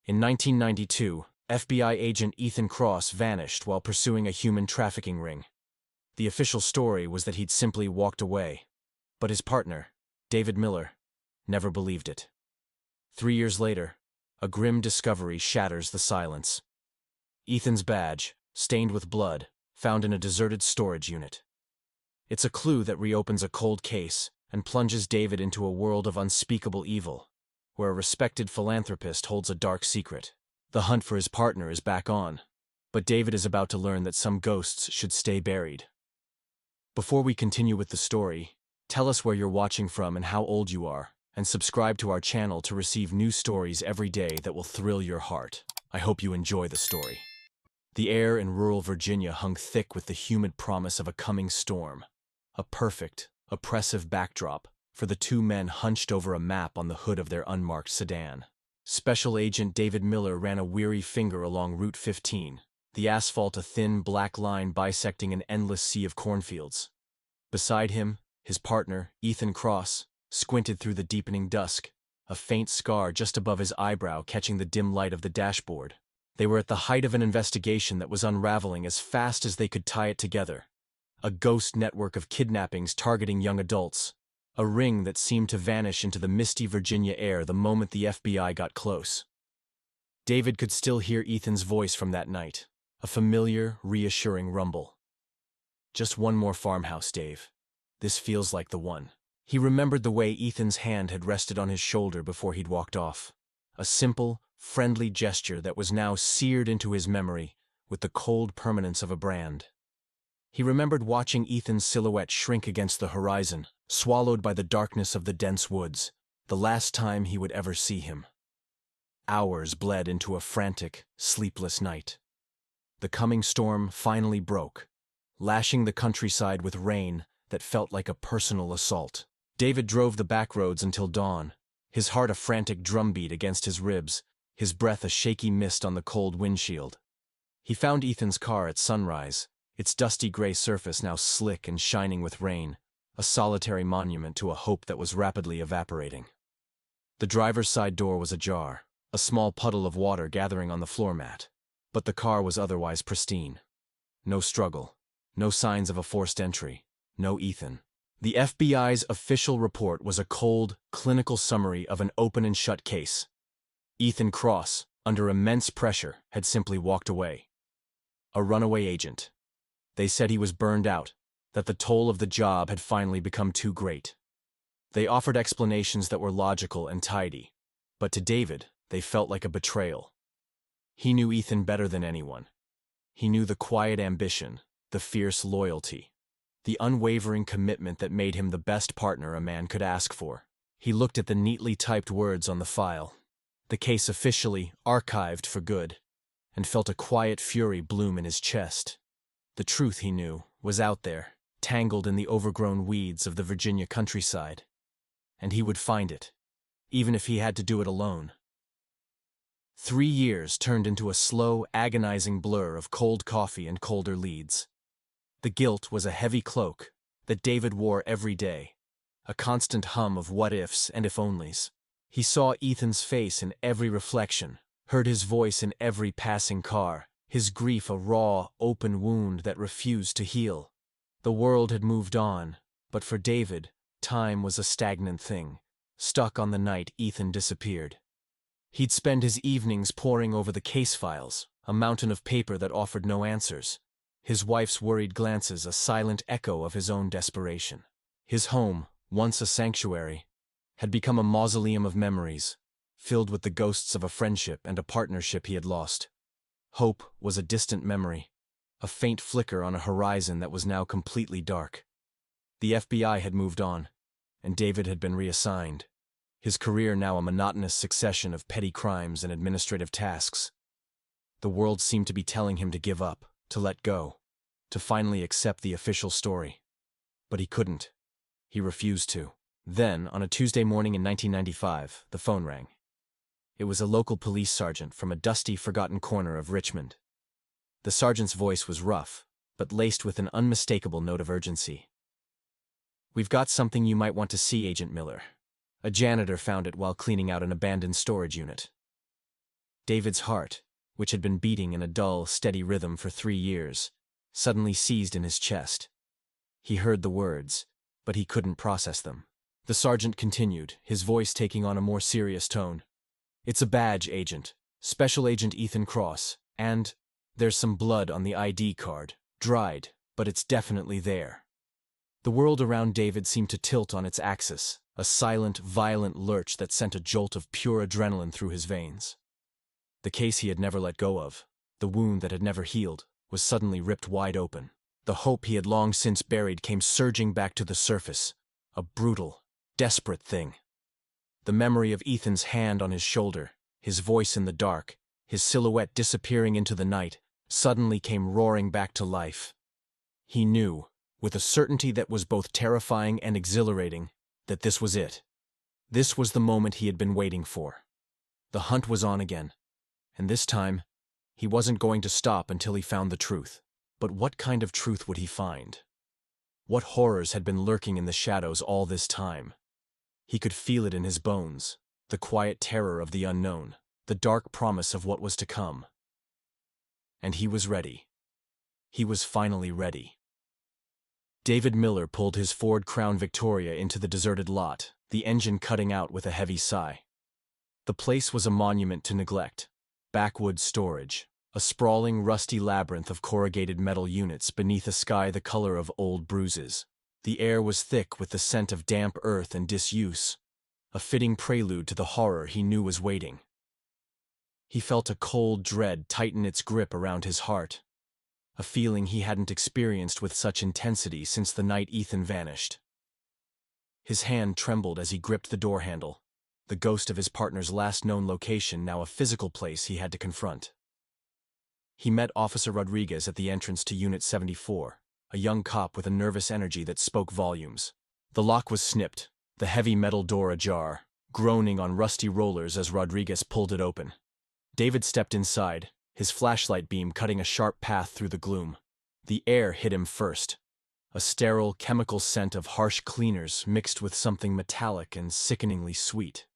In 1992, FBI agent Ethan Cross vanished while pursuing a human trafficking ring. The official story was that he'd simply walked away, but his partner, David Miller, never believed it. 3 years later, a grim discovery shatters the silence. Ethan's badge, stained with blood, found in a deserted storage unit. It's a clue that reopens a cold case and plunges David into a world of unspeakable evil, where a respected philanthropist holds a dark secret. The hunt for his partner is back on, but David is about to learn that some ghosts should stay buried. Before we continue with the story, tell us where you're watching from and how old you are, and subscribe to our channel to receive new stories every day that will thrill your heart. I hope you enjoy the story. The air in rural Virginia hung thick with the humid promise of a coming storm, a perfect, oppressive backdrop for the two men hunched over a map on the hood of their unmarked sedan. Special Agent David Miller ran a weary finger along Route 15, the asphalt a thin black line bisecting an endless sea of cornfields. Beside him, his partner, Ethan Cross, squinted through the deepening dusk, a faint scar just above his eyebrow catching the dim light of the dashboard. They were at the height of an investigation that was unraveling as fast as they could tie it together. A ghost network of kidnappings targeting young adults. A ring that seemed to vanish into the misty Virginia air the moment the FBI got close. David could still hear Ethan's voice from that night, a familiar, reassuring rumble. Just one more farmhouse, Dave. This feels like the one. He remembered the way Ethan's hand had rested on his shoulder before he'd walked off. A simple, friendly gesture that was now seared into his memory with the cold permanence of a brand. He remembered watching Ethan's silhouette shrink against the horizon, swallowed by the darkness of the dense woods, the last time he would ever see him. Hours bled into a frantic, sleepless night. The coming storm finally broke, lashing the countryside with rain that felt like a personal assault. David drove the back roads until dawn, his heart a frantic drumbeat against his ribs, his breath a shaky mist on the cold windshield. He found Ethan's car at sunrise, its dusty gray surface now slick and shining with rain, a solitary monument to a hope that was rapidly evaporating. The driver's side door was ajar, a small puddle of water gathering on the floor mat, but the car was otherwise pristine. No struggle, no signs of a forced entry, no Ethan. The FBI's official report was a cold, clinical summary of an open and shut case. Ethan Cross, under immense pressure, had simply walked away. A runaway agent. They said he was burned out, that the toll of the job had finally become too great. They offered explanations that were logical and tidy, but to David, they felt like a betrayal. He knew Ethan better than anyone. He knew the quiet ambition, the fierce loyalty, the unwavering commitment that made him the best partner a man could ask for. He looked at the neatly typed words on the file, the case officially archived for good, and felt a quiet fury bloom in his chest. The truth, he knew, was out there, tangled in the overgrown weeds of the Virginia countryside. And he would find it, even if he had to do it alone. 3 years turned into a slow, agonizing blur of cold coffee and colder leads. The guilt was a heavy cloak that David wore every day, a constant hum of what-ifs and if-onlys. He saw Ethan's face in every reflection, heard his voice in every passing car, his grief a raw, open wound that refused to heal. The world had moved on, but for David, time was a stagnant thing, stuck on the night Ethan disappeared. He'd spend his evenings poring over the case files, a mountain of paper that offered no answers. His wife's worried glances a silent echo of his own desperation. His home, once a sanctuary, had become a mausoleum of memories, filled with the ghosts of a friendship and a partnership he had lost. Hope was a distant memory, a faint flicker on a horizon that was now completely dark. The FBI had moved on, and David had been reassigned, his career now a monotonous succession of petty crimes and administrative tasks. The world seemed to be telling him to give up, to let go, to finally accept the official story. But he couldn't. He refused to. Then, on a Tuesday morning in 1995, the phone rang. It was a local police sergeant from a dusty, forgotten corner of Richmond. The sergeant's voice was rough, but laced with an unmistakable note of urgency. "We've got something you might want to see, Agent Miller. A janitor found it while cleaning out an abandoned storage unit." David's heart, which had been beating in a dull, steady rhythm for 3 years, suddenly seized in his chest. He heard the words, but he couldn't process them. The sergeant continued, his voice taking on a more serious tone. "It's a badge, Agent. Special Agent Ethan Cross, and there's some blood on the ID card. Dried, but it's definitely there." The world around David seemed to tilt on its axis, a silent, violent lurch that sent a jolt of pure adrenaline through his veins. The case he had never let go of, the wound that had never healed, was suddenly ripped wide open. The hope he had long since buried came surging back to the surface, a brutal, desperate thing. The memory of Ethan's hand on his shoulder, his voice in the dark, his silhouette disappearing into the night, suddenly came roaring back to life. He knew, with a certainty that was both terrifying and exhilarating, that this was it. This was the moment he had been waiting for. The hunt was on again, and this time, he wasn't going to stop until he found the truth. But what kind of truth would he find? What horrors had been lurking in the shadows all this time? He could feel it in his bones, the quiet terror of the unknown, the dark promise of what was to come. And he was ready. He was finally ready. David Miller pulled his Ford Crown Victoria into the deserted lot, the engine cutting out with a heavy sigh. The place was a monument to neglect, backwoods storage, a sprawling, rusty labyrinth of corrugated metal units beneath a sky the color of old bruises. The air was thick with the scent of damp earth and disuse, a fitting prelude to the horror he knew was waiting. He felt a cold dread tighten its grip around his heart, a feeling he hadn't experienced with such intensity since the night Ethan vanished. His hand trembled as he gripped the door handle, the ghost of his partner's last known location now a physical place he had to confront. He met Officer Rodriguez at the entrance to Unit 74, a young cop with a nervous energy that spoke volumes. The lock was snipped, the heavy metal door ajar, groaning on rusty rollers as Rodriguez pulled it open. David stepped inside, his flashlight beam cutting a sharp path through the gloom. The air hit him first, a sterile, chemical scent of harsh cleaners mixed with something metallic and sickeningly sweet.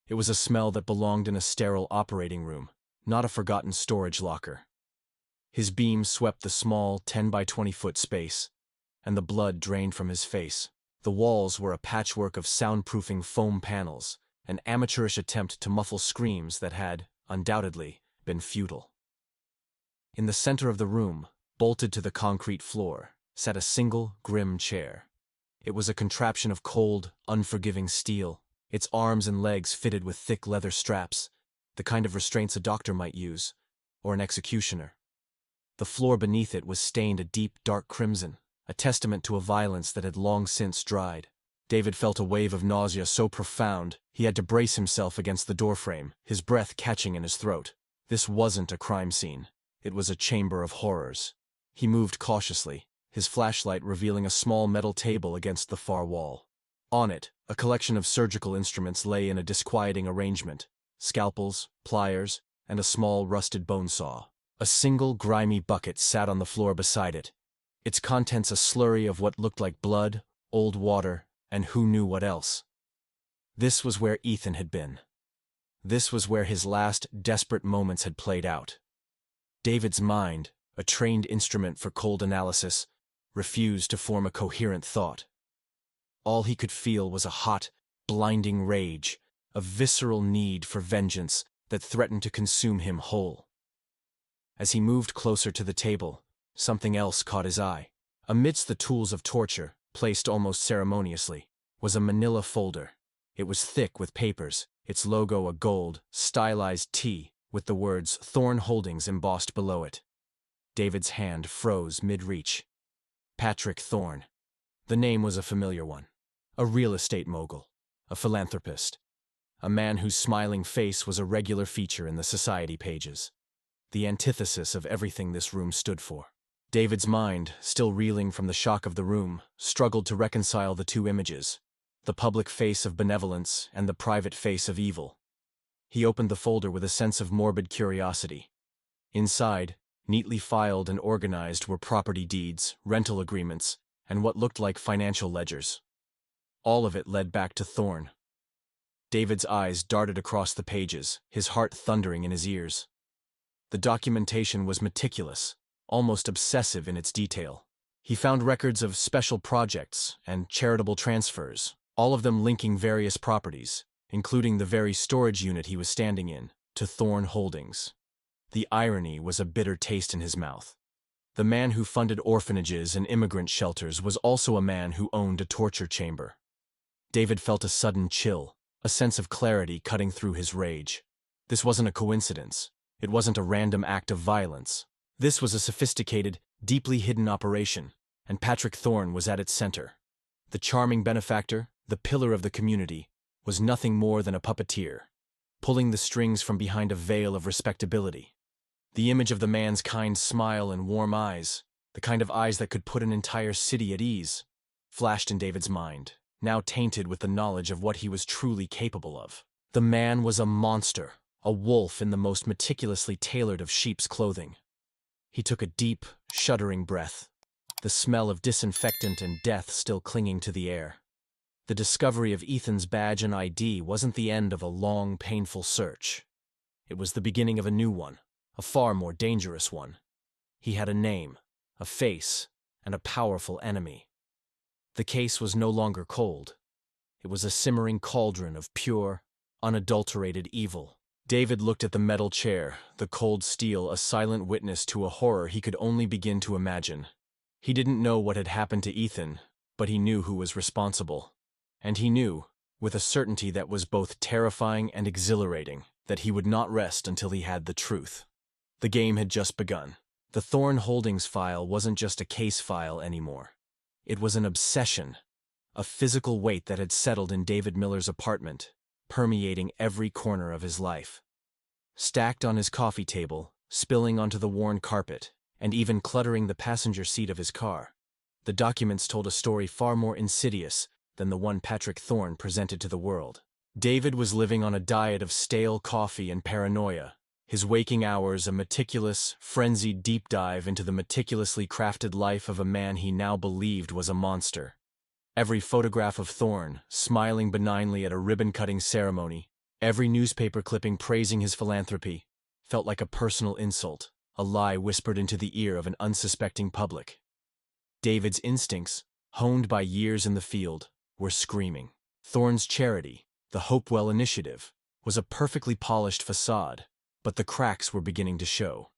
It was a smell that belonged in a sterile operating room, not a forgotten storage locker. His beam swept the small 10 by 20-foot space, and the blood drained from his face. The walls were a patchwork of soundproofing foam panels, an amateurish attempt to muffle screams that had, undoubtedly, been futile. In the center of the room, bolted to the concrete floor, sat a single, grim chair. It was a contraption of cold, unforgiving steel, its arms and legs fitted with thick leather straps, the kind of restraints a doctor might use, or an executioner. The floor beneath it was stained a deep, dark crimson, a testament to a violence that had long since dried. David felt a wave of nausea so profound he had to brace himself against the doorframe, his breath catching in his throat. This wasn't a crime scene. It was a chamber of horrors. He moved cautiously, his flashlight revealing a small metal table against the far wall. On it, a collection of surgical instruments lay in a disquieting arrangement: scalpels, pliers, and a small rusted bone saw. A single grimy bucket sat on the floor beside it, its contents a slurry of what looked like blood, old water, and who knew what else. This was where Ethan had been. This was where his last desperate moments had played out. David's mind, a trained instrument for cold analysis, refused to form a coherent thought. All he could feel was a hot, blinding rage, a visceral need for vengeance that threatened to consume him whole. As he moved closer to the table, something else caught his eye. Amidst the tools of torture, placed almost ceremoniously, was a manila folder. It was thick with papers, its logo a gold, stylized T with the words Thorn Holdings embossed below it. David's hand froze mid-reach. Patrick Thorn. The name was a familiar one. A real estate mogul, a philanthropist, a man whose smiling face was a regular feature in the society pages. The antithesis of everything this room stood for. David's mind, still reeling from the shock of the room, struggled to reconcile the two images, the public face of benevolence and the private face of evil. He opened the folder with a sense of morbid curiosity. Inside, neatly filed and organized, were property deeds, rental agreements, and what looked like financial ledgers. All of it led back to Thorn. David's eyes darted across the pages, his heart thundering in his ears. The documentation was meticulous, almost obsessive in its detail. He found records of special projects and charitable transfers, all of them linking various properties, including the very storage unit he was standing in, to Thorn Holdings. The irony was a bitter taste in his mouth. The man who funded orphanages and immigrant shelters was also a man who owned a torture chamber. David felt a sudden chill, a sense of clarity cutting through his rage. This wasn't a coincidence. It wasn't a random act of violence. This was a sophisticated, deeply hidden operation, and Patrick Thorn was at its center. The charming benefactor, the pillar of the community, was nothing more than a puppeteer, pulling the strings from behind a veil of respectability. The image of the man's kind smile and warm eyes, the kind of eyes that could put an entire city at ease, flashed in David's mind, now tainted with the knowledge of what he was truly capable of. The man was a monster, a wolf in the most meticulously tailored of sheep's clothing. He took a deep, shuddering breath, the smell of disinfectant and death still clinging to the air. The discovery of Ethan's badge and ID wasn't the end of a long, painful search. It was the beginning of a new one, a far more dangerous one. He had a name, a face, and a powerful enemy. The case was no longer cold. It was a simmering cauldron of pure, unadulterated evil. David looked at the metal chair, the cold steel a silent witness to a horror he could only begin to imagine. He didn't know what had happened to Ethan, but he knew who was responsible. And he knew, with a certainty that was both terrifying and exhilarating, that he would not rest until he had the truth. The game had just begun. The Thorn Holdings file wasn't just a case file anymore. It was an obsession, a physical weight that had settled in David Miller's apartment, permeating every corner of his life. Stacked on his coffee table, spilling onto the worn carpet, and even cluttering the passenger seat of his car, the documents told a story far more insidious than the one Patrick Thorn presented to the world. David was living on a diet of stale coffee and paranoia, his waking hours a meticulous, frenzied deep dive into the meticulously crafted life of a man he now believed was a monster. Every photograph of Thorn, smiling benignly at a ribbon-cutting ceremony, every newspaper clipping praising his philanthropy, felt like a personal insult, a lie whispered into the ear of an unsuspecting public. David's instincts, honed by years in the field, were screaming. Thorn's charity, the Hopewell Initiative, was a perfectly polished facade, but the cracks were beginning to show.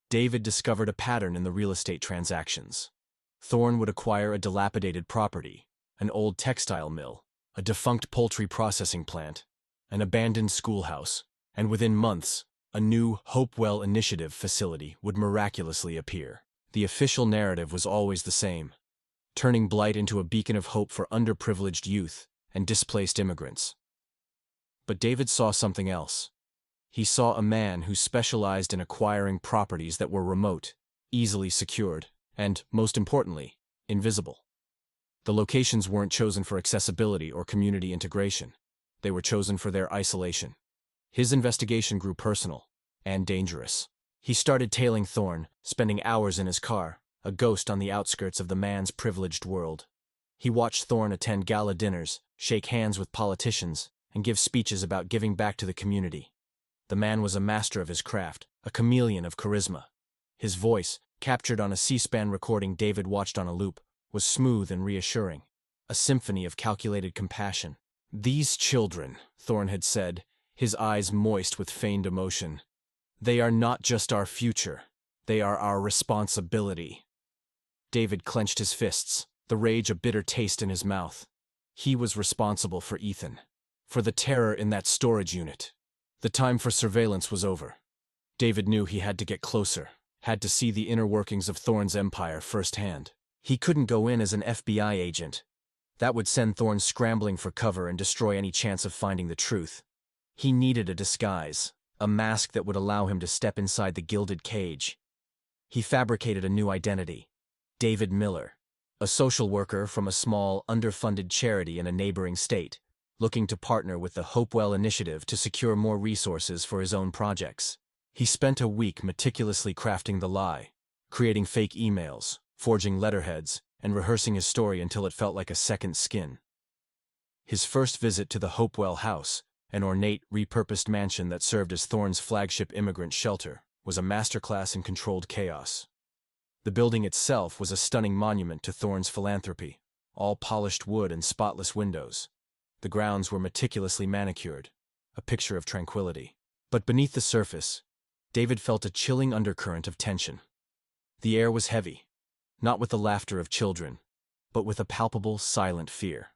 David discovered a pattern in the real estate transactions. Thorn would acquire a dilapidated property, an old textile mill, a defunct poultry processing plant, an abandoned schoolhouse, and within months, a new Hopewell Initiative facility would miraculously appear. The official narrative was always the same: turning Blight into a beacon of hope for underprivileged youth and displaced immigrants. But David saw something else. He saw a man who specialized in acquiring properties that were remote, easily secured, and, most importantly, invisible. The locations weren't chosen for accessibility or community integration. They were chosen for their isolation. His investigation grew personal and dangerous. He started tailing Thorn, spending hours in his car, a ghost on the outskirts of the man's privileged world. He watched Thorn attend gala dinners, shake hands with politicians, and give speeches about giving back to the community. The man was a master of his craft, a chameleon of charisma. His voice, captured on a C-SPAN recording David watched on a loop, was smooth and reassuring, a symphony of calculated compassion. "These children," Thorn had said, his eyes moist with feigned emotion, "they are not just our future, they are our responsibility." David clenched his fists, the rage a bitter taste in his mouth. He was responsible for Ethan, for the terror in that storage unit. The time for surveillance was over. David knew he had to get closer, had to see the inner workings of Thorn's empire firsthand. He couldn't go in as an FBI agent. That would send Thorn scrambling for cover and destroy any chance of finding the truth. He needed a disguise, a mask that would allow him to step inside the gilded cage. He fabricated a new identity: David Miller, a social worker from a small, underfunded charity in a neighboring state, looking to partner with the Hopewell Initiative to secure more resources for his own projects. He spent a week meticulously crafting the lie, creating fake emails, forging letterheads, and rehearsing his story until it felt like a second skin. His first visit to the Hopewell house, An ornate, repurposed mansion that served as Thorne's flagship immigrant shelter was a masterclass in controlled chaos. The building itself was a stunning monument to Thorne's philanthropy, all polished wood and spotless windows. The grounds were meticulously manicured, a picture of tranquility. But beneath the surface, David felt a chilling undercurrent of tension. The air was heavy, not with the laughter of children, but with a palpable, silent fear.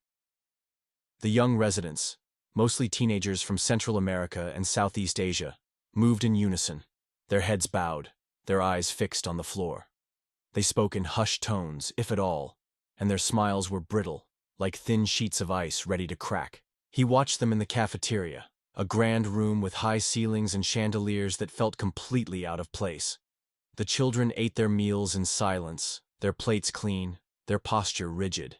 The young residents, mostly teenagers from Central America and Southeast Asia, moved in unison, their heads bowed, their eyes fixed on the floor. They spoke in hushed tones, if at all, and their smiles were brittle, like thin sheets of ice ready to crack. He watched them in the cafeteria, a grand room with high ceilings and chandeliers that felt completely out of place. The children ate their meals in silence, their plates clean, their posture rigid.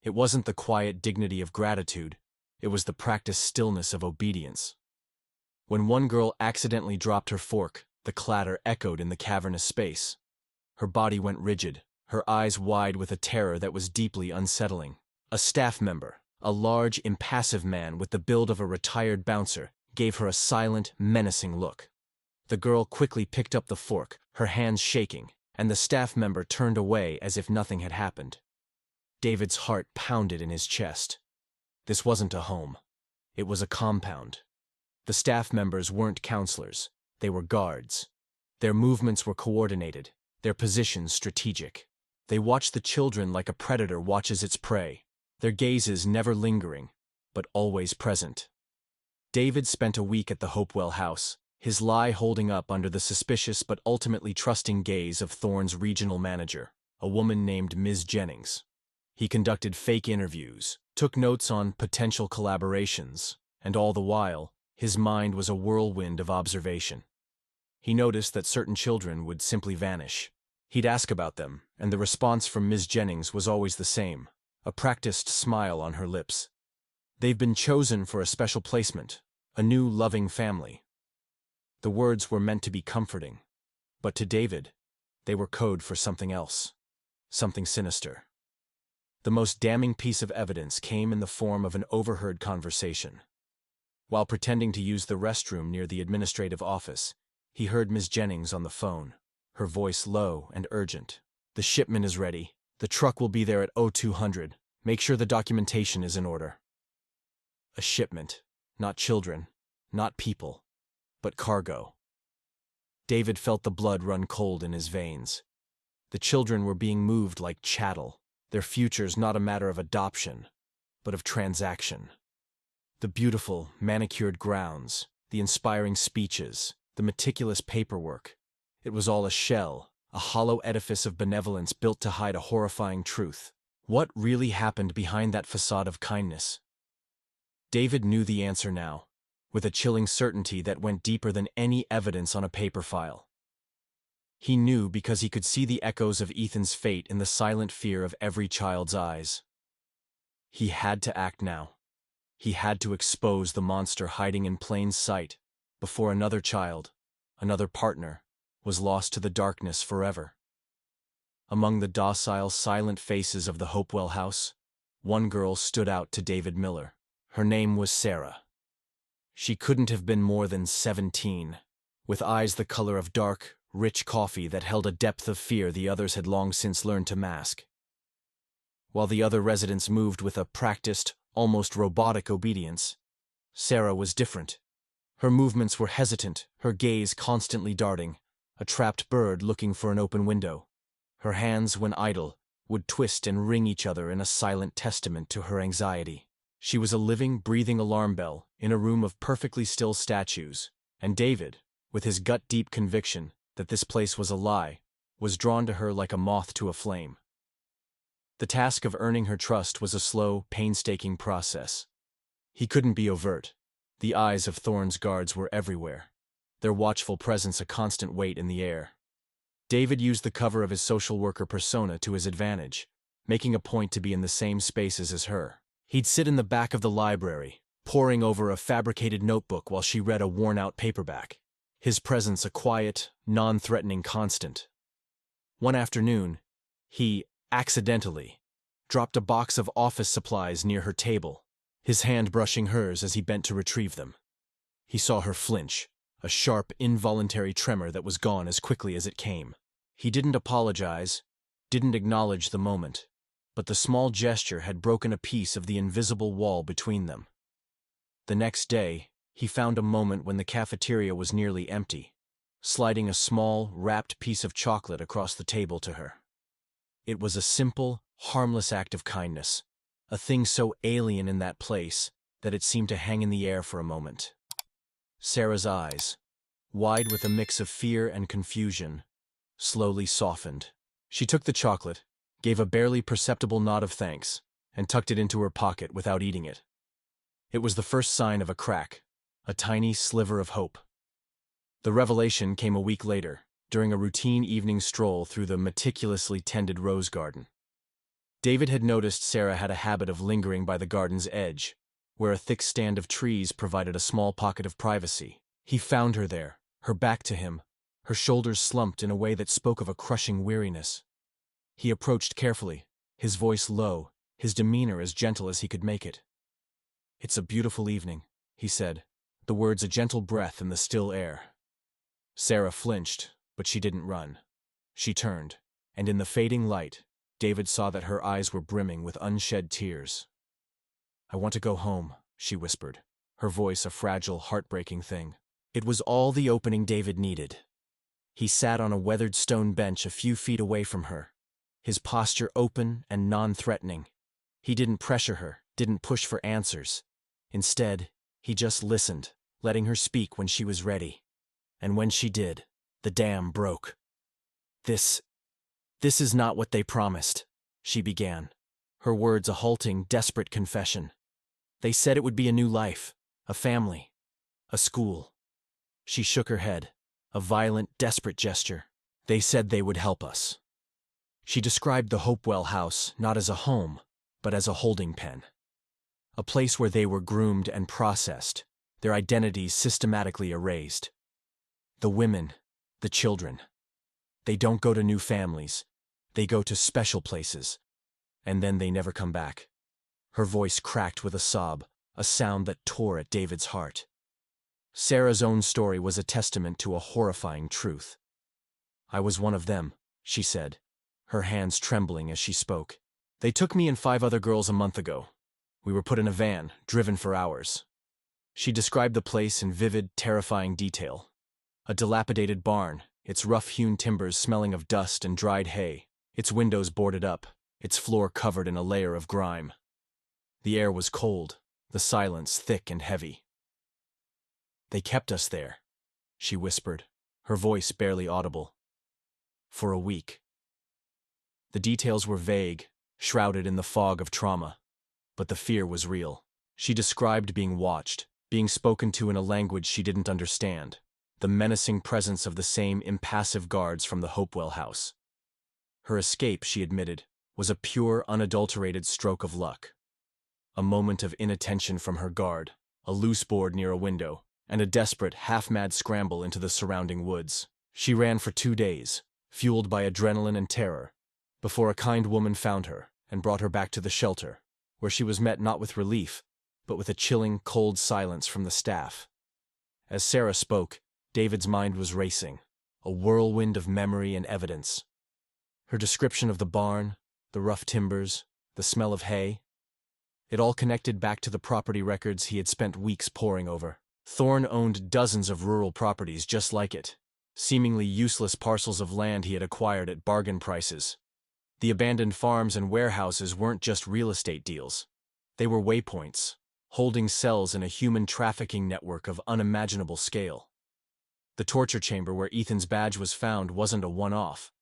It wasn't the quiet dignity of gratitude, it was the practiced stillness of obedience. When one girl accidentally dropped her fork, the clatter echoed in the cavernous space. Her body went rigid, her eyes wide with a terror that was deeply unsettling. A staff member, a large, impassive man with the build of a retired bouncer, gave her a silent, menacing look. The girl quickly picked up the fork, her hands shaking, and the staff member turned away as if nothing had happened. David's heart pounded in his chest. This wasn't a home. It was a compound. The staff members weren't counselors. They were guards. Their movements were coordinated, their positions strategic. They watched the children like a predator watches its prey, their gazes never lingering, but always present. David spent a week at the Hopewell house, his lie holding up under the suspicious but ultimately trusting gaze of Thorne's regional manager, a woman named Ms. Jennings. He conducted fake interviews, took notes on potential collaborations, and all the while, his mind was a whirlwind of observation. He noticed that certain children would simply vanish. He'd ask about them, and the response from Ms. Jennings was always the same, a practiced smile on her lips. They've been chosen for a special placement, a new loving family. The words were meant to be comforting, but to David, they were code for something else, something sinister. The most damning piece of evidence came in the form of an overheard conversation. While pretending to use the restroom near the administrative office, he heard Ms. Jennings on the phone, her voice low and urgent. "The shipment is ready. The truck will be there at 0200. Make sure the documentation is in order." A shipment, not children, not people, but cargo. David felt the blood run cold in his veins. The children were being moved like chattel, their futures not a matter of adoption, but of transaction. The beautiful, manicured grounds, the inspiring speeches, the meticulous paperwork, it was all a shell, a hollow edifice of benevolence built to hide a horrifying truth. What really happened behind that facade of kindness? David knew the answer now, with a chilling certainty that went deeper than any evidence on a paper file. He knew because he could see the echoes of Ethan's fate in the silent fear of every child's eyes. He had to act now. He had to expose the monster hiding in plain sight before another child, another partner, was lost to the darkness forever. Among the docile, silent faces of the Hopewell house, one girl stood out to David Miller. Her name was Sarah. She couldn't have been more than 17, with eyes the color of dark, rich coffee that held a depth of fear the others had long since learned to mask. While the other residents moved with a practiced, almost robotic obedience, Sarah was different. Her movements were hesitant, her gaze constantly darting, a trapped bird looking for an open window. Her hands, when idle, would twist and wring each other in a silent testament to her anxiety. She was a living, breathing alarm bell in a room of perfectly still statues, and David, with his gut-deep conviction that this place was a lie, was drawn to her like a moth to a flame. The task of earning her trust was a slow, painstaking process. He couldn't be overt. The eyes of Thorne's guards were everywhere, their watchful presence a constant weight in the air. David used the cover of his social worker persona to his advantage, making a point to be in the same spaces as her. He'd sit in the back of the library, poring over a fabricated notebook while she read a worn-out paperback, his presence a quiet, non-threatening constant. One afternoon, he, accidentally, dropped a box of office supplies near her table. his hand brushing hers as he bent to retrieve them. He saw her flinch, a sharp, involuntary tremor that was gone as quickly as it came. He didn't apologize, didn't acknowledge the moment, but the small gesture had broken a piece of the invisible wall between them. The next day, he found a moment when the cafeteria was nearly empty, sliding a small, wrapped piece of chocolate across the table to her. It was a simple, harmless act of kindness, a thing so alien in that place that it seemed to hang in the air for a moment. Sarah's eyes, wide with a mix of fear and confusion, slowly softened. She took the chocolate, gave a barely perceptible nod of thanks, and tucked it into her pocket without eating it. It was the first sign of a crack, a tiny sliver of hope. The revelation came a week later, during a routine evening stroll through the meticulously tended rose garden. David had noticed Sarah had a habit of lingering by the garden's edge, where a thick stand of trees provided a small pocket of privacy. He found her there, her back to him, her shoulders slumped in a way that spoke of a crushing weariness. He approached carefully, his voice low, his demeanor as gentle as he could make it. "It's a beautiful evening," he said, the words a gentle breath in the still air. Sarah flinched, but she didn't run. She turned, and in the fading light, David saw that her eyes were brimming with unshed tears. "I want to go home," she whispered, her voice a fragile, heartbreaking thing. It was all the opening David needed. He sat on a weathered stone bench a few feet away from her, his posture open and non-threatening. He didn't pressure her, didn't push for answers. Instead, he just listened, letting her speak when she was ready. And when she did, the dam broke. This is not what they promised," she began, her words a halting, desperate confession. "They said it would be a new life, a family, a school." She shook her head, a violent, desperate gesture. "They said they would help us." She described the Hopewell house not as a home, but as a holding pen. A place where they were groomed and processed, their identities systematically erased. The women, the children. They don't go to new families. They go to special places. And then they never come back. Her voice cracked with a sob, a sound that tore at David's heart. Sarah's own story was a testament to a horrifying truth. "I was one of them," she said, her hands trembling as she spoke. "They took me and 5 other girls a month ago. We were put in a van, driven for hours." She described the place in vivid, terrifying detail. A dilapidated barn, its rough-hewn timbers smelling of dust and dried hay, its windows boarded up, its floor covered in a layer of grime. The air was cold, the silence thick and heavy. "They kept us there," she whispered, her voice barely audible. "For a week." The details were vague, shrouded in the fog of trauma, but the fear was real. She described being watched, being spoken to in a language she didn't understand, the menacing presence of the same impassive guards from the Hopewell house. Her escape, she admitted, was a pure, unadulterated stroke of luck. A moment of inattention from her guard, a loose board near a window, and a desperate, half-mad scramble into the surrounding woods. She ran for 2 days, fueled by adrenaline and terror, before a kind woman found her and brought her back to the shelter, where she was met not with relief, but with a chilling, cold silence from the staff. As Sarah spoke, David's mind was racing, a whirlwind of memory and evidence. Her description of the barn, the rough timbers, the smell of hay, it all connected back to the property records he had spent weeks poring over. Thorne owned dozens of rural properties just like it, seemingly useless parcels of land he had acquired at bargain prices. The abandoned farms and warehouses weren't just real estate deals. They were waypoints, holding cells in a human trafficking network of unimaginable scale. The torture chamber where Ethan's badge was found wasn't a one-off.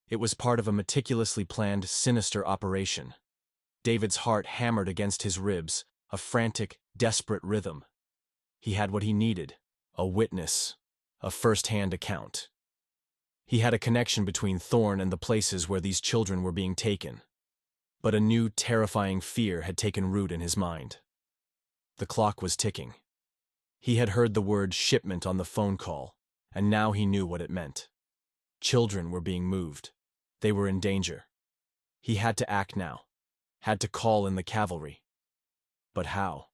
It was part of a meticulously planned, sinister operation. David's heart hammered against his ribs, a frantic, desperate rhythm. He had what he needed, a witness, a first-hand account. He had a connection between Thorne and the places where these children were being taken. But a new, terrifying fear had taken root in his mind. The clock was ticking. He had heard the word shipment on the phone call, and now he knew what it meant. Children were being moved. They were in danger. He had to act now, had to call in the cavalry. But how?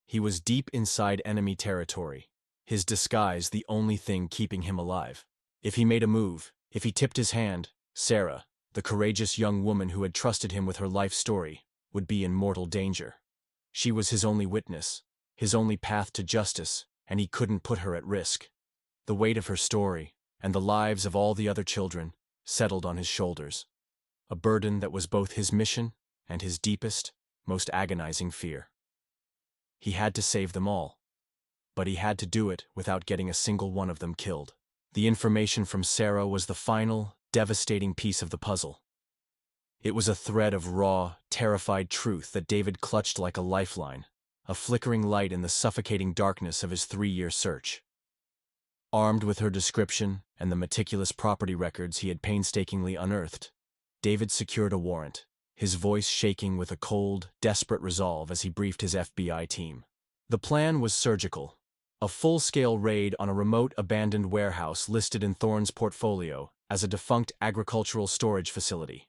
He was deep inside enemy territory, his disguise the only thing keeping him alive. If he made a move, if he tipped his hand, Sarah, the courageous young woman who had trusted him with her life story, would be in mortal danger. She was his only witness, his only path to justice, and he couldn't put her at risk. The weight of her story, and the lives of all the other children, settled on his shoulders. A burden that was both his mission and his deepest, most agonizing fear. He had to save them all. But he had to do it without getting a single one of them killed. The information from Sarah was the final, devastating piece of the puzzle. It was a thread of raw, terrified truth that David clutched like a lifeline, a flickering light in the suffocating darkness of his 3-year search. Armed with her description and the meticulous property records he had painstakingly unearthed, David secured a warrant, his voice shaking with a cold, desperate resolve as he briefed his FBI team. The plan was surgical. A full-scale raid on a remote abandoned warehouse listed in Thorne's portfolio as a defunct agricultural storage facility.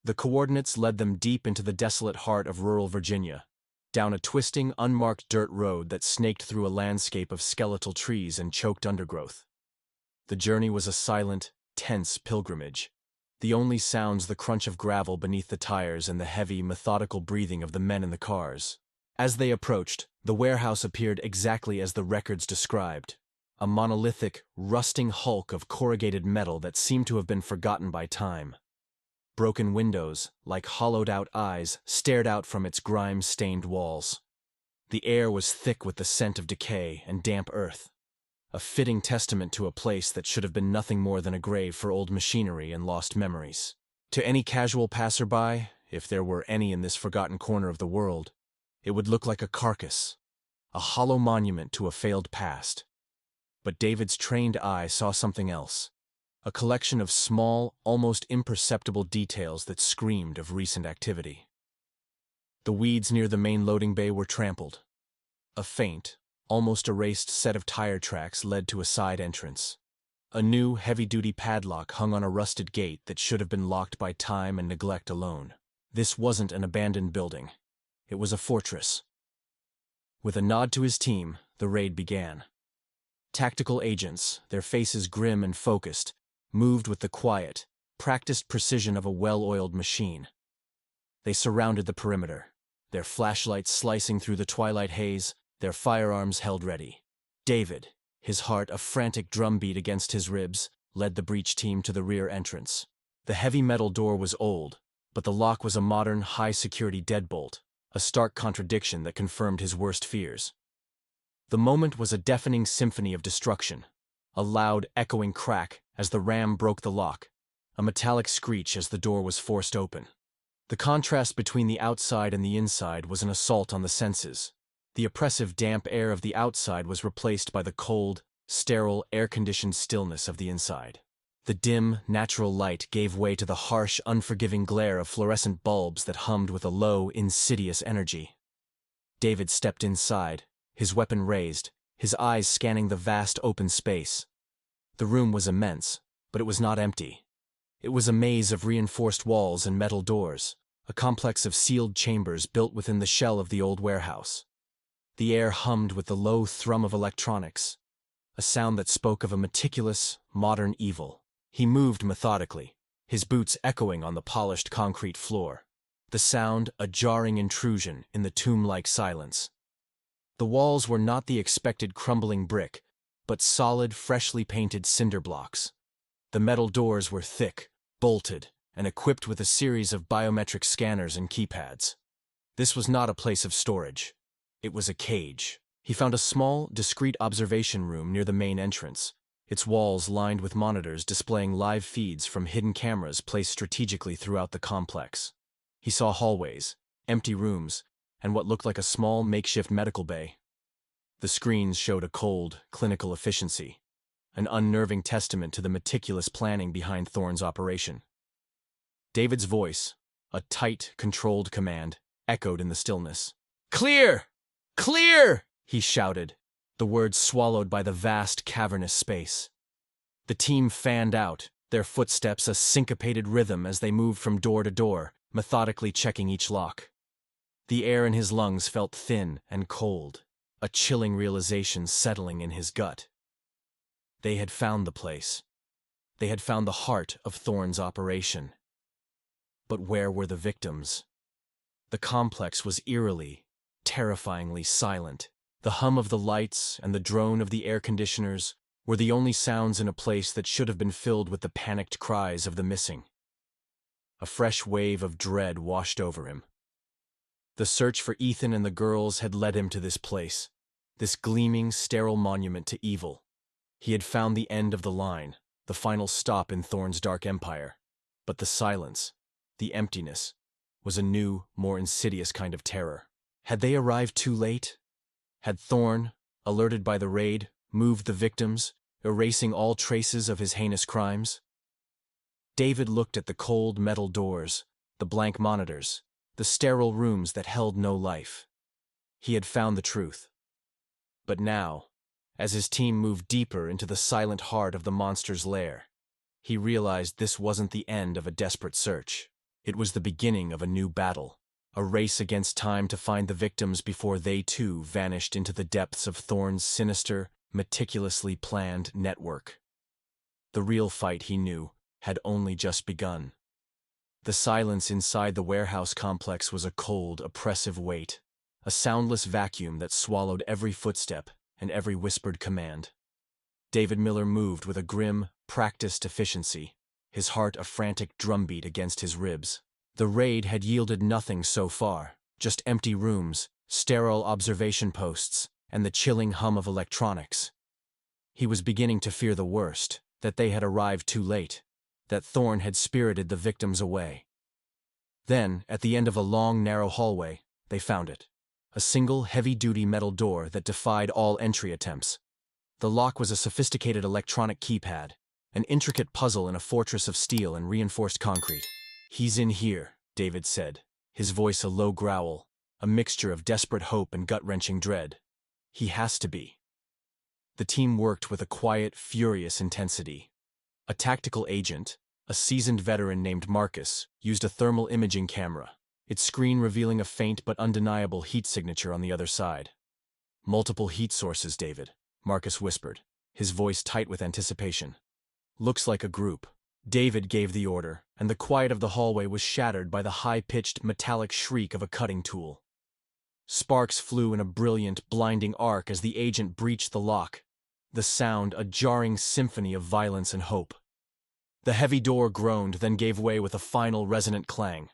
The coordinates led them deep into the desolate heart of rural Virginia, down a twisting, unmarked dirt road that snaked through a landscape of skeletal trees and choked undergrowth. The journey was a silent, tense pilgrimage. The only sounds the crunch of gravel beneath the tires and the heavy, methodical breathing of the men in the cars. As they approached, the warehouse appeared exactly as the records described, a monolithic, rusting hulk of corrugated metal that seemed to have been forgotten by time. Broken windows, like hollowed-out eyes, stared out from its grime-stained walls. The air was thick with the scent of decay and damp earth, a fitting testament to a place that should have been nothing more than a grave for old machinery and lost memories. To any casual passerby, if there were any in this forgotten corner of the world, it would look like a carcass, a hollow monument to a failed past. But David's trained eye saw something else, a collection of small, almost imperceptible details that screamed of recent activity. The weeds near the main loading bay were trampled. A faint, almost erased set of tire tracks led to a side entrance. A new, heavy-duty padlock hung on a rusted gate that should have been locked by time and neglect alone. This wasn't an abandoned building. It was a fortress. With a nod to his team, the raid began. Tactical agents, their faces grim and focused, moved with the quiet, practiced precision of a well-oiled machine. They surrounded the perimeter, their flashlights slicing through the twilight haze, their firearms held ready. David, his heart a frantic drumbeat against his ribs, led the breach team to the rear entrance. The heavy metal door was old, but the lock was a modern, high-security deadbolt, a stark contradiction that confirmed his worst fears. The moment was a deafening symphony of destruction, a loud, echoing crack as the ram broke the lock, a metallic screech as the door was forced open. The contrast between the outside and the inside was an assault on the senses. The oppressive damp air of the outside was replaced by the cold, sterile, air-conditioned stillness of the inside. The dim, natural light gave way to the harsh, unforgiving glare of fluorescent bulbs that hummed with a low, insidious energy. David stepped inside, his weapon raised, his eyes scanning the vast open space. The room was immense, but it was not empty. It was a maze of reinforced walls and metal doors, a complex of sealed chambers built within the shell of the old warehouse. The air hummed with the low thrum of electronics, a sound that spoke of a meticulous, modern evil. He moved methodically, his boots echoing on the polished concrete floor, the sound a jarring intrusion in the tomb-like silence. The walls were not the expected crumbling brick, but solid, freshly painted cinder blocks. The metal doors were thick, bolted, and equipped with a series of biometric scanners and keypads. This was not a place of storage. It was a cage. He found a small, discreet observation room near the main entrance, its walls lined with monitors displaying live feeds from hidden cameras placed strategically throughout the complex. He saw hallways, empty rooms, and what looked like a small makeshift medical bay. The screens showed a cold, clinical efficiency, an unnerving testament to the meticulous planning behind Thorne's operation. David's voice, a tight, controlled command, echoed in the stillness. "Clear! Clear!" he shouted, the words swallowed by the vast, cavernous space. The team fanned out, their footsteps a syncopated rhythm as they moved from door to door, methodically checking each lock. The air in his lungs felt thin and cold, a chilling realization settling in his gut. They had found the place. They had found the heart of Thorne's operation. But where were the victims? The complex was eerily, terrifyingly silent. The hum of the lights and the drone of the air conditioners were the only sounds in a place that should have been filled with the panicked cries of the missing. A fresh wave of dread washed over him. The search for Ethan and the girls had led him to this place, this gleaming, sterile monument to evil. He had found the end of the line, the final stop in Thorne's dark empire. But the silence, the emptiness, was a new, more insidious kind of terror. Had they arrived too late? Had Thorne, alerted by the raid, moved the victims, erasing all traces of his heinous crimes? David looked at the cold metal doors, the blank monitors, the sterile rooms that held no life. He had found the truth. But now, as his team moved deeper into the silent heart of the monster's lair, he realized this wasn't the end of a desperate search. It was the beginning of a new battle, a race against time to find the victims before they too vanished into the depths of Thorne's sinister, meticulously planned network. The real fight, he knew, had only just begun. The silence inside the warehouse complex was a cold, oppressive weight, a soundless vacuum that swallowed every footstep and every whispered command. David Miller moved with a grim, practiced efficiency, his heart a frantic drumbeat against his ribs. The raid had yielded nothing so far, just empty rooms, sterile observation posts, and the chilling hum of electronics. He was beginning to fear the worst, that they had arrived too late, that Thorne had spirited the victims away. Then, at the end of a long, narrow hallway, they found it. A single, heavy-duty metal door that defied all entry attempts. The lock was a sophisticated electronic keypad, an intricate puzzle in a fortress of steel and reinforced concrete. "He's in here," David said, his voice a low growl, a mixture of desperate hope and gut-wrenching dread. "He has to be." The team worked with a quiet, furious intensity. A tactical agent, a seasoned veteran named Marcus, used a thermal imaging camera, its screen revealing a faint but undeniable heat signature on the other side. "Multiple heat sources, David," Marcus whispered, his voice tight with anticipation. "Looks like a group." David gave the order, and the quiet of the hallway was shattered by the high-pitched, metallic shriek of a cutting tool. Sparks flew in a brilliant, blinding arc as the agent breached the lock, the sound a jarring symphony of violence and hope. The heavy door groaned, then gave way with a final resonant clang.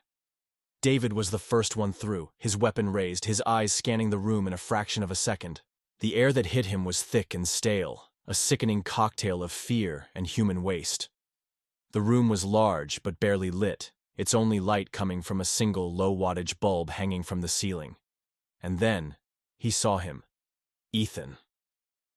David was the first one through, his weapon raised, his eyes scanning the room in a fraction of a second. The air that hit him was thick and stale, a sickening cocktail of fear and human waste. The room was large but barely lit, its only light coming from a single low-wattage bulb hanging from the ceiling. And then, he saw him. Ethan.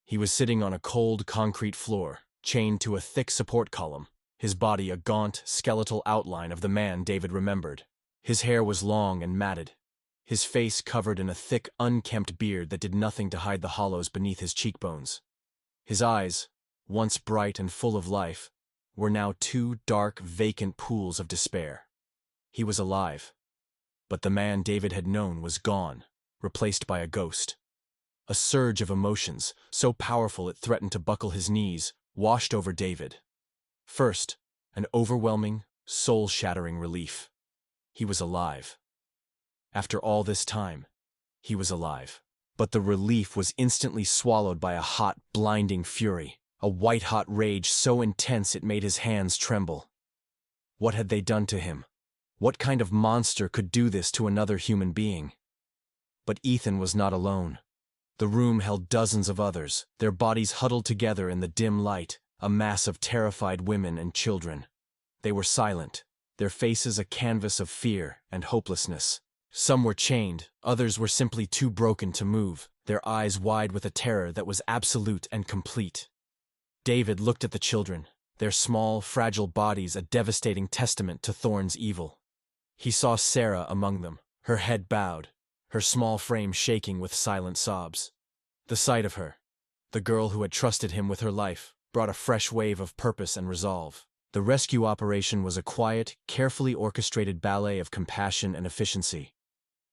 He was sitting on a cold concrete floor, chained to a thick support column, his body a gaunt, skeletal outline of the man David remembered. His hair was long and matted, his face covered in a thick, unkempt beard that did nothing to hide the hollows beneath his cheekbones. His eyes, once bright and full of life, were now two dark, vacant pools of despair. He was alive, but the man David had known was gone, replaced by a ghost. A surge of emotions, so powerful it threatened to buckle his knees, washed over David. First, an overwhelming, soul-shattering relief. He was alive. After all this time, he was alive. But the relief was instantly swallowed by a hot, blinding fury, a white-hot rage so intense it made his hands tremble. What had they done to him? What kind of monster could do this to another human being? But Ethan was not alone. The room held dozens of others, their bodies huddled together in the dim light, a mass of terrified women and children. They were silent, their faces a canvas of fear and hopelessness. Some were chained, others were simply too broken to move, their eyes wide with a terror that was absolute and complete. David looked at the children, their small, fragile bodies a devastating testament to Thorne's evil. He saw Sarah among them, her head bowed, her small frame shaking with silent sobs. The sight of her, the girl who had trusted him with her life, brought a fresh wave of purpose and resolve. The rescue operation was a quiet, carefully orchestrated ballet of compassion and efficiency.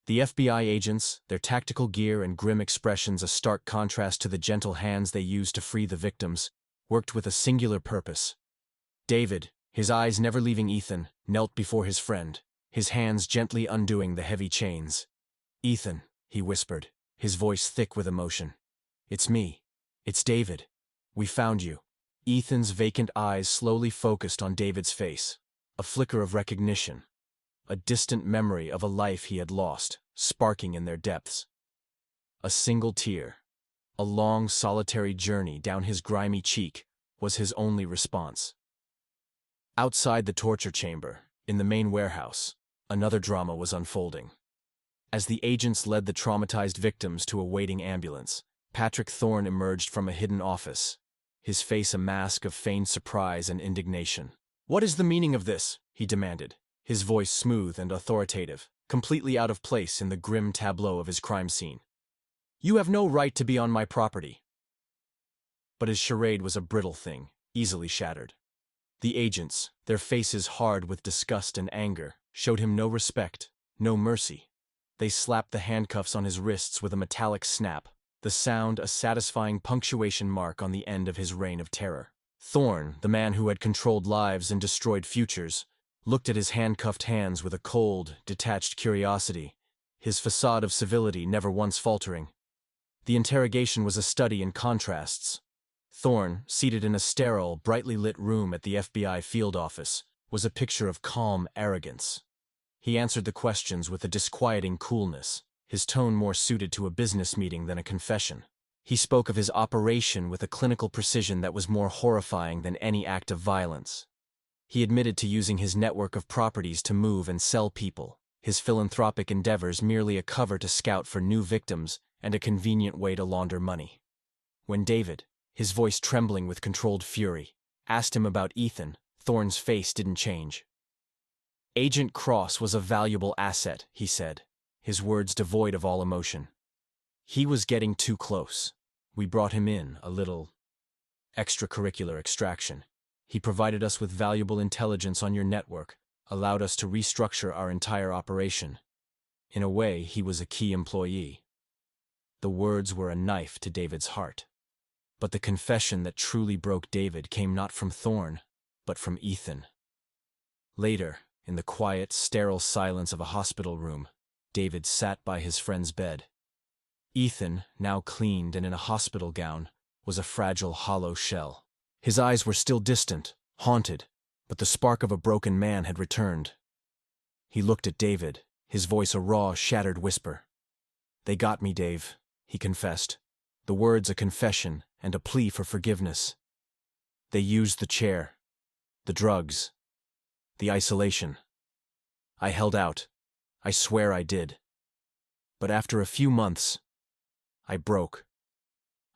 The FBI agents, their tactical gear and grim expressions a stark contrast to the gentle hands they used to free the victims, worked with a singular purpose. David, his eyes never leaving Ethan, knelt before his friend, his hands gently undoing the heavy chains. "Ethan," he whispered, his voice thick with emotion. "It's me. It's David. We found you." Ethan's vacant eyes slowly focused on David's face, a flicker of recognition, a distant memory of a life he had lost, sparking in their depths. A single tear, a long solitary journey down his grimy cheek, was his only response. Outside the torture chamber, in the main warehouse, another drama was unfolding. As the agents led the traumatized victims to a waiting ambulance, Patrick Thorne emerged from a hidden office, his face a mask of feigned surprise and indignation. "What is the meaning of this?" he demanded, his voice smooth and authoritative, completely out of place in the grim tableau of his crime scene. "You have no right to be on my property." But his charade was a brittle thing, easily shattered. The agents, their faces hard with disgust and anger, showed him no respect, no mercy. They slapped the handcuffs on his wrists with a metallic snap, the sound a satisfying punctuation mark on the end of his reign of terror. Thorne, the man who had controlled lives and destroyed futures, looked at his handcuffed hands with a cold, detached curiosity, his facade of civility never once faltering. The interrogation was a study in contrasts. Thorne, seated in a sterile, brightly lit room at the FBI field office, was a picture of calm arrogance. He answered the questions with a disquieting coolness, his tone more suited to a business meeting than a confession. He spoke of his operation with a clinical precision that was more horrifying than any act of violence. He admitted to using his network of properties to move and sell people, his philanthropic endeavors merely a cover to scout for new victims and a convenient way to launder money. When David, his voice trembling with controlled fury, asked him about Ethan, Thorne's face didn't change. "Agent Cross was a valuable asset," he said, his words devoid of all emotion. "He was getting too close. We brought him in, a little extracurricular extraction. He provided us with valuable intelligence on your network, allowed us to restructure our entire operation. In a way, he was a key employee." The words were a knife to David's heart. But the confession that truly broke David came not from Thorne, but from Ethan. Later, in the quiet, sterile silence of a hospital room, David sat by his friend's bed. Ethan, now cleaned and in a hospital gown, was a fragile, hollow shell. His eyes were still distant, haunted, but the spark of a broken man had returned. He looked at David, his voice a raw, shattered whisper. "They got me, Dave," he confessed, the words a confession and a plea for forgiveness. "They used the chair, the drugs, the isolation. I held out. I swear I did. But after a few months, I broke.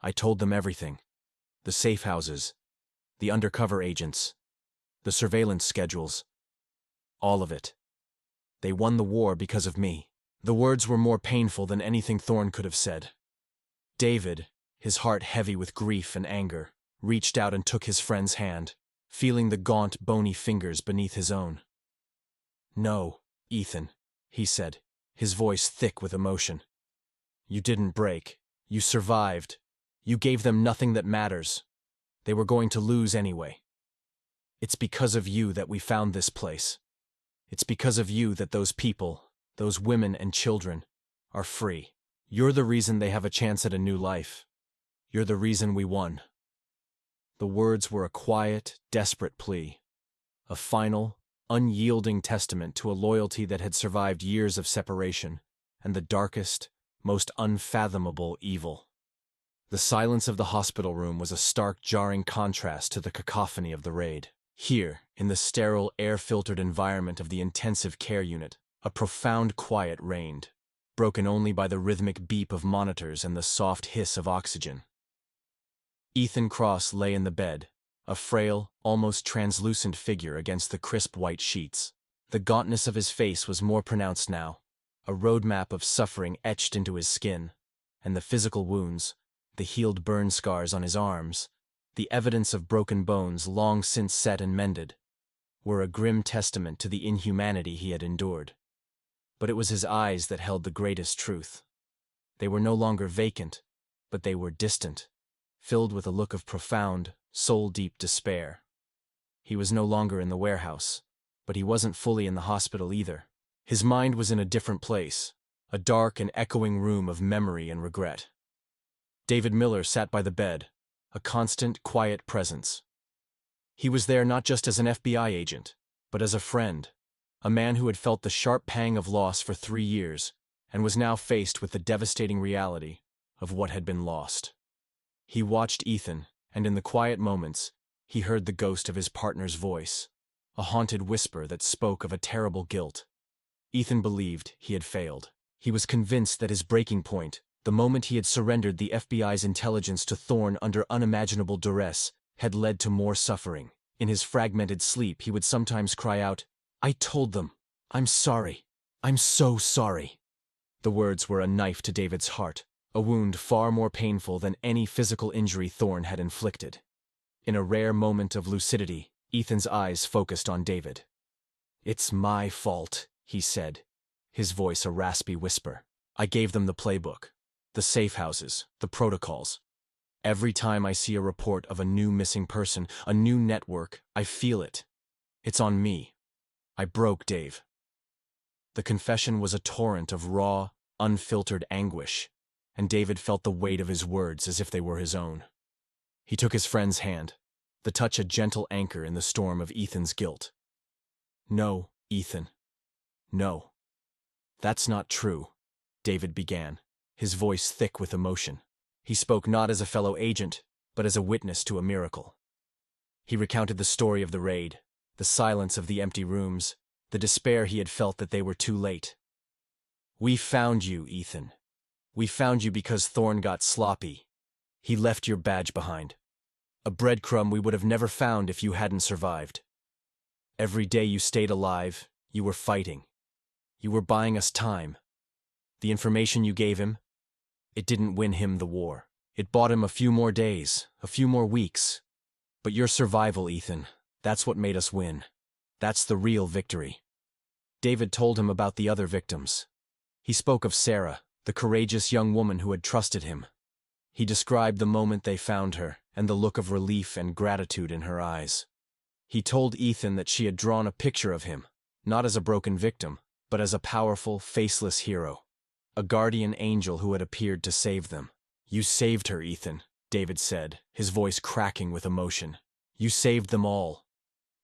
I told them everything. The safe houses, the undercover agents, the surveillance schedules. All of it. They won the war because of me." The words were more painful than anything Thorne could have said. David, his heart heavy with grief and anger, reached out and took his friend's hand, feeling the gaunt, bony fingers beneath his own. "No, Ethan," he said, his voice thick with emotion. "You didn't break. You survived. You gave them nothing that matters. They were going to lose anyway. It's because of you that we found this place. It's because of you that those people, those women and children, are free. You're the reason they have a chance at a new life. You're the reason we won." The words were a quiet, desperate plea, a final, unyielding testament to a loyalty that had survived years of separation and the darkest, most unfathomable evil. The silence of the hospital room was a stark, jarring contrast to the cacophony of the raid. Here, in the sterile, air-filtered environment of the intensive care unit, a profound quiet reigned, broken only by the rhythmic beep of monitors and the soft hiss of oxygen. Ethan Cross lay in the bed, a frail, almost translucent figure against the crisp white sheets. The gauntness of his face was more pronounced now, a roadmap of suffering etched into his skin, and the physical wounds, the healed burn scars on his arms, the evidence of broken bones long since set and mended, were a grim testament to the inhumanity he had endured. But it was his eyes that held the greatest truth. They were no longer vacant, but they were distant, filled with a look of profound, soul-deep despair. He was no longer in the warehouse, but he wasn't fully in the hospital either. His mind was in a different place, a dark and echoing room of memory and regret. David Miller sat by the bed, a constant, quiet presence. He was there not just as an FBI agent, but as a friend, a man who had felt the sharp pang of loss for 3 years and was now faced with the devastating reality of what had been lost. He watched Ethan, and in the quiet moments, he heard the ghost of his partner's voice, a haunted whisper that spoke of a terrible guilt. Ethan believed he had failed. He was convinced that his breaking point, the moment he had surrendered the FBI's intelligence to Thorne under unimaginable duress, had led to more suffering. In his fragmented sleep, he would sometimes cry out, "I told them. I'm sorry. I'm so sorry." The words were a knife to David's heart, a wound far more painful than any physical injury Thorne had inflicted. In a rare moment of lucidity, Ethan's eyes focused on David. "It's my fault," he said, his voice a raspy whisper. "I gave them the playbook, the safe houses, the protocols. Every time I see a report of a new missing person, a new network, I feel it. It's on me. I broke Dave." The confession was a torrent of raw, unfiltered anguish, and David felt the weight of his words as if they were his own. He took his friend's hand, the touch a gentle anchor in the storm of Ethan's guilt. "No, Ethan. No. That's not true," David began, his voice thick with emotion. He spoke not as a fellow agent, but as a witness to a miracle. He recounted the story of the raid, the silence of the empty rooms, the despair he had felt that they were too late. "We found you, Ethan. We found you because Thorne got sloppy. He left your badge behind. A breadcrumb we would have never found if you hadn't survived. Every day you stayed alive, you were fighting. You were buying us time. The information you gave him, it didn't win him the war. It bought him a few more days, a few more weeks. But your survival, Ethan, that's what made us win. That's the real victory." David told him about the other victims. He spoke of Sarah, the courageous young woman who had trusted him. He described the moment they found her and the look of relief and gratitude in her eyes. He told Ethan that she had drawn a picture of him, not as a broken victim, but as a powerful, faceless hero, a guardian angel who had appeared to save them. "You saved her, Ethan," David said, his voice cracking with emotion. "You saved them all.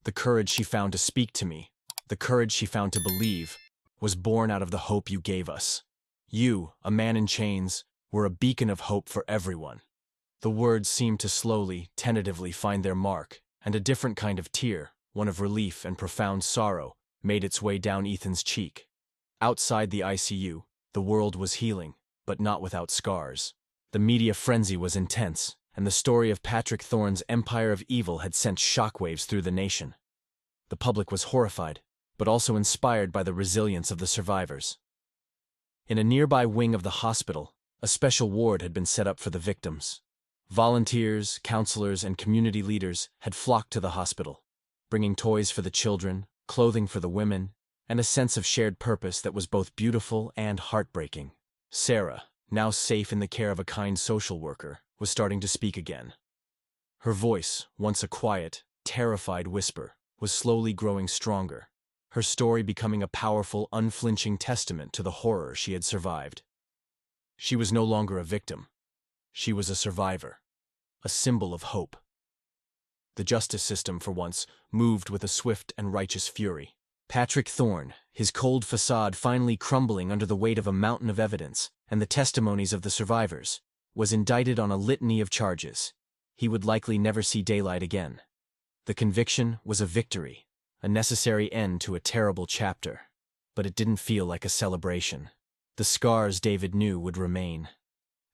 The courage she found to speak to me, the courage she found to believe, was born out of the hope you gave us. You, a man in chains, were a beacon of hope for everyone." The words seemed to slowly, tentatively find their mark, and a different kind of tear, one of relief and profound sorrow, made its way down Ethan's cheek. Outside the ICU, the world was healing, but not without scars. The media frenzy was intense, and the story of Patrick Thorne's empire of evil had sent shockwaves through the nation. The public was horrified, but also inspired by the resilience of the survivors. In a nearby wing of the hospital, a special ward had been set up for the victims. Volunteers, counselors, and community leaders had flocked to the hospital, bringing toys for the children, clothing for the women, and a sense of shared purpose that was both beautiful and heartbreaking. Sarah, now safe in the care of a kind social worker, was starting to speak again. Her voice, once a quiet, terrified whisper, was slowly growing stronger, her story becoming a powerful, unflinching testament to the horror she had survived. She was no longer a victim. She was a survivor, a symbol of hope. The justice system, for once, moved with a swift and righteous fury. Patrick Thorne, his cold facade finally crumbling under the weight of a mountain of evidence and the testimonies of the survivors, was indicted on a litany of charges. He would likely never see daylight again. The conviction was a victory, a necessary end to a terrible chapter, but it didn't feel like a celebration. The scars, David knew, would remain.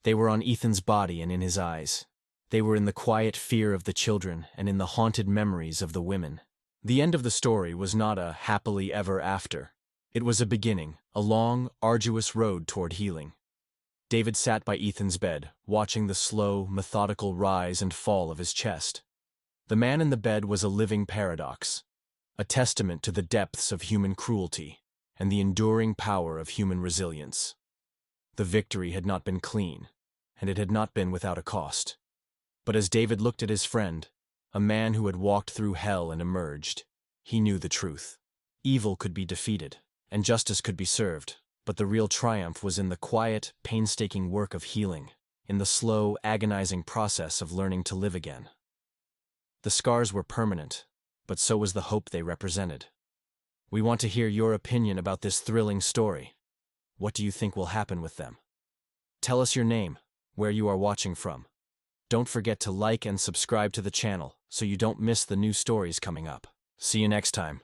They were on Ethan's body and in his eyes. They were in the quiet fear of the children and in the haunted memories of the women. The end of the story was not a happily ever after. It was a beginning, a long, arduous road toward healing. David sat by Ethan's bed, watching the slow, methodical rise and fall of his chest. The man in the bed was a living paradox, a testament to the depths of human cruelty. and the enduring power of human resilience. The victory had not been clean, and it had not been without a cost. But as David looked at his friend, a man who had walked through hell and emerged, he knew the truth. Evil could be defeated, and justice could be served, but the real triumph was in the quiet, painstaking work of healing, in the slow, agonizing process of learning to live again. The scars were permanent, but so was the hope they represented. We want to hear your opinion about this thrilling story. What do you think will happen with them? Tell us your name, where you are watching from. Don't forget to like and subscribe to the channel so you don't miss the new stories coming up. See you next time.